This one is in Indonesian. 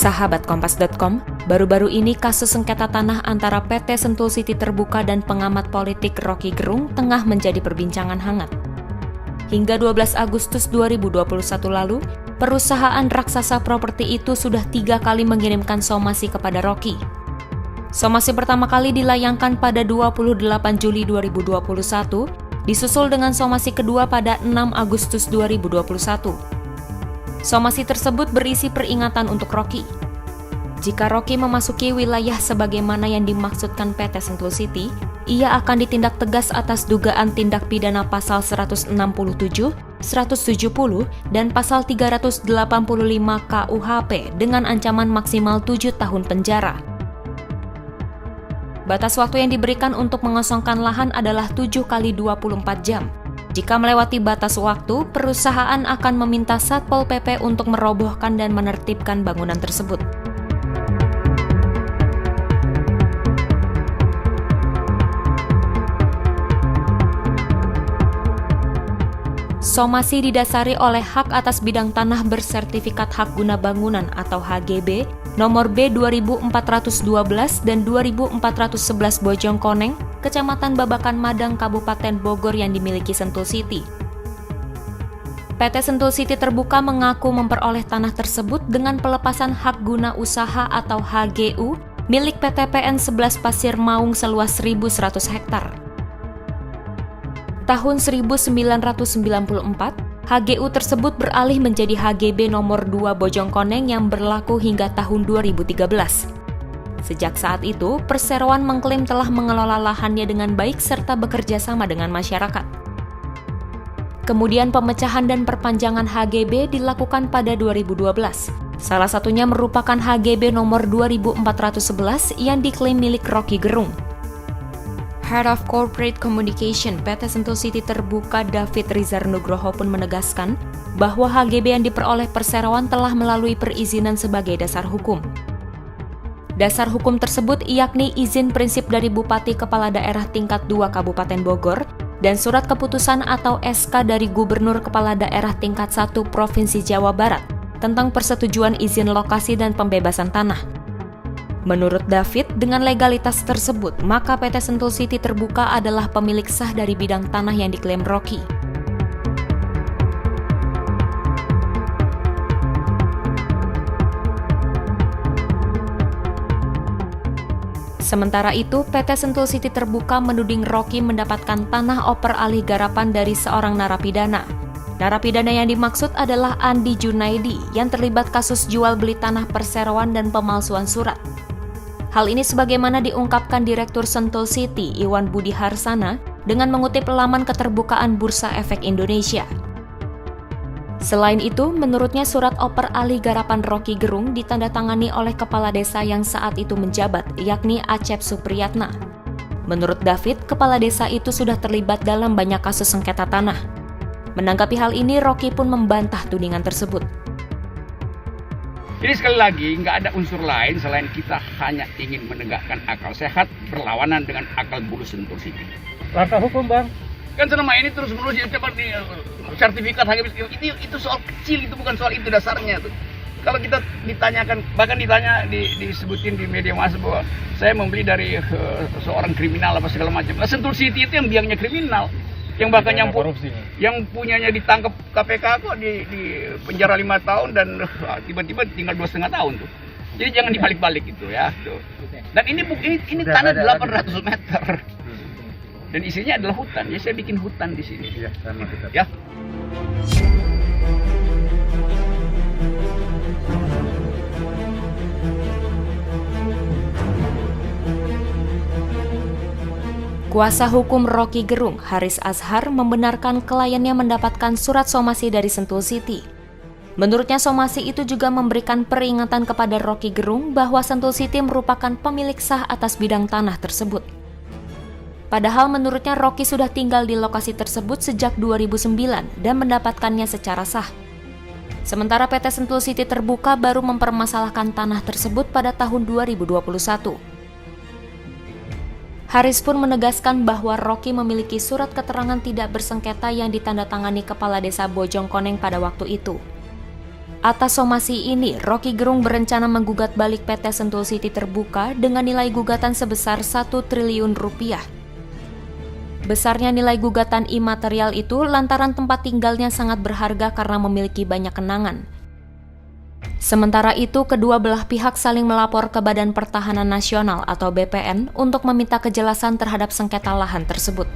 Sahabat Kompas.com, baru-baru ini kasus sengketa tanah antara PT Sentul City Terbuka dan pengamat politik Rocky Gerung tengah menjadi perbincangan hangat. Hingga 12 Agustus 2021 lalu, perusahaan raksasa properti itu sudah 3 kali mengirimkan somasi kepada Rocky. Somasi pertama kali dilayangkan pada 28 Juli 2021, disusul dengan somasi kedua pada 6 Agustus 2021. Somasi tersebut berisi peringatan untuk Rocky. Jika Rocky memasuki wilayah sebagaimana yang dimaksudkan PT Sentul City, ia akan ditindak tegas atas dugaan tindak pidana pasal 167, 170, dan pasal 385 KUHP dengan ancaman maksimal 7 tahun penjara. Batas waktu yang diberikan untuk mengosongkan lahan adalah 7 kali 24 jam. Jika melewati batas waktu, perusahaan akan meminta Satpol PP untuk merobohkan dan menertibkan bangunan tersebut. Somasi didasari oleh hak atas bidang tanah bersertifikat hak guna bangunan atau HGB nomor B 2412 dan 2411 Bojongkoneng, Kecamatan Babakan Madang, Kabupaten Bogor yang dimiliki Sentul City. PT Sentul City Terbuka mengaku memperoleh tanah tersebut dengan pelepasan hak guna usaha atau HGU milik PT PN 11 Pasir Maung seluas 1.100 hektar. Tahun 1994, HGU tersebut beralih menjadi HGB nomor 2 Bojongkoneng yang berlaku hingga tahun 2013. Sejak saat itu, perseroan mengklaim telah mengelola lahannya dengan baik serta bekerja sama dengan masyarakat. Kemudian pemecahan dan perpanjangan HGB dilakukan pada 2012. Salah satunya merupakan HGB nomor 2411 yang diklaim milik Rocky Gerung. Head of Corporate Communication PT Sentul City Terbuka David Rizar Nugroho pun menegaskan bahwa HGB yang diperoleh perseroan telah melalui perizinan sebagai dasar hukum. Dasar hukum tersebut yakni izin prinsip dari Bupati Kepala Daerah tingkat 2 Kabupaten Bogor dan surat keputusan atau SK dari Gubernur Kepala Daerah tingkat 1 Provinsi Jawa Barat tentang persetujuan izin lokasi dan pembebasan tanah. Menurut David, dengan legalitas tersebut, maka PT Sentul City Terbuka adalah pemilik sah dari bidang tanah yang diklaim Rocky. Sementara itu, PT Sentul City Terbuka menuding Rocky mendapatkan tanah oper alih garapan dari seorang narapidana. Narapidana yang dimaksud adalah Andi Junaidi yang terlibat kasus jual beli tanah perseroan dan pemalsuan surat. Hal ini sebagaimana diungkapkan Direktur Sentul City Iwan Budi Harsana dengan mengutip laman keterbukaan Bursa Efek Indonesia. Selain itu, menurutnya surat oper alih garapan Rocky Gerung ditandatangani oleh kepala desa yang saat itu menjabat, yakni Acep Supriyatna. Menurut David, kepala desa itu sudah terlibat dalam banyak kasus sengketa tanah. Menanggapi hal ini, Rocky pun membantah tudingan tersebut. Jadi sekali lagi, nggak ada unsur lain selain kita hanya ingin menegakkan akal sehat berlawanan dengan akal bulus Sentul City. Langkah hukum, Bang? Kan selama ini terus-menerus cepat di sertifikat HGB itu soal kecil, itu bukan soal itu dasarnya tuh. Kalau kita ditanyakan, bahkan disebutin di media massa bahwa saya membeli dari seorang kriminal apa segala macam. Nah, Sentul City itu yang biangnya kriminal, yang bahkan yang punyanya ditangkap KPK kok di penjara 5 tahun dan tiba-tiba tinggal 2,5 tahun tuh. Jadi jangan dibalik-balik gitu ya. Tuh. Dan ini tanah 800 meter. Dan isinya adalah hutan. Ya saya bikin hutan di sini. Ya, sama kita. Ya. Kuasa hukum Rocky Gerung, Haris Azhar, membenarkan kliennya mendapatkan surat somasi dari Sentul City. Menurutnya somasi itu juga memberikan peringatan kepada Rocky Gerung bahwa Sentul City merupakan pemilik sah atas bidang tanah tersebut. Padahal menurutnya Rocky sudah tinggal di lokasi tersebut sejak 2009 dan mendapatkannya secara sah. Sementara PT Sentul City Terbuka baru mempermasalahkan tanah tersebut pada tahun 2021. Haris pun menegaskan bahwa Rocky memiliki surat keterangan tidak bersengketa yang ditandatangani Kepala Desa Bojongkoneng pada waktu itu. Atas somasi ini, Rocky Gerung berencana menggugat balik PT Sentul City Terbuka dengan nilai gugatan sebesar 1 triliun rupiah. Besarnya nilai gugatan imaterial itu lantaran tempat tinggalnya sangat berharga karena memiliki banyak kenangan. Sementara itu, kedua belah pihak saling melapor ke Badan Pertahanan Nasional atau BPN untuk meminta kejelasan terhadap sengketa lahan tersebut.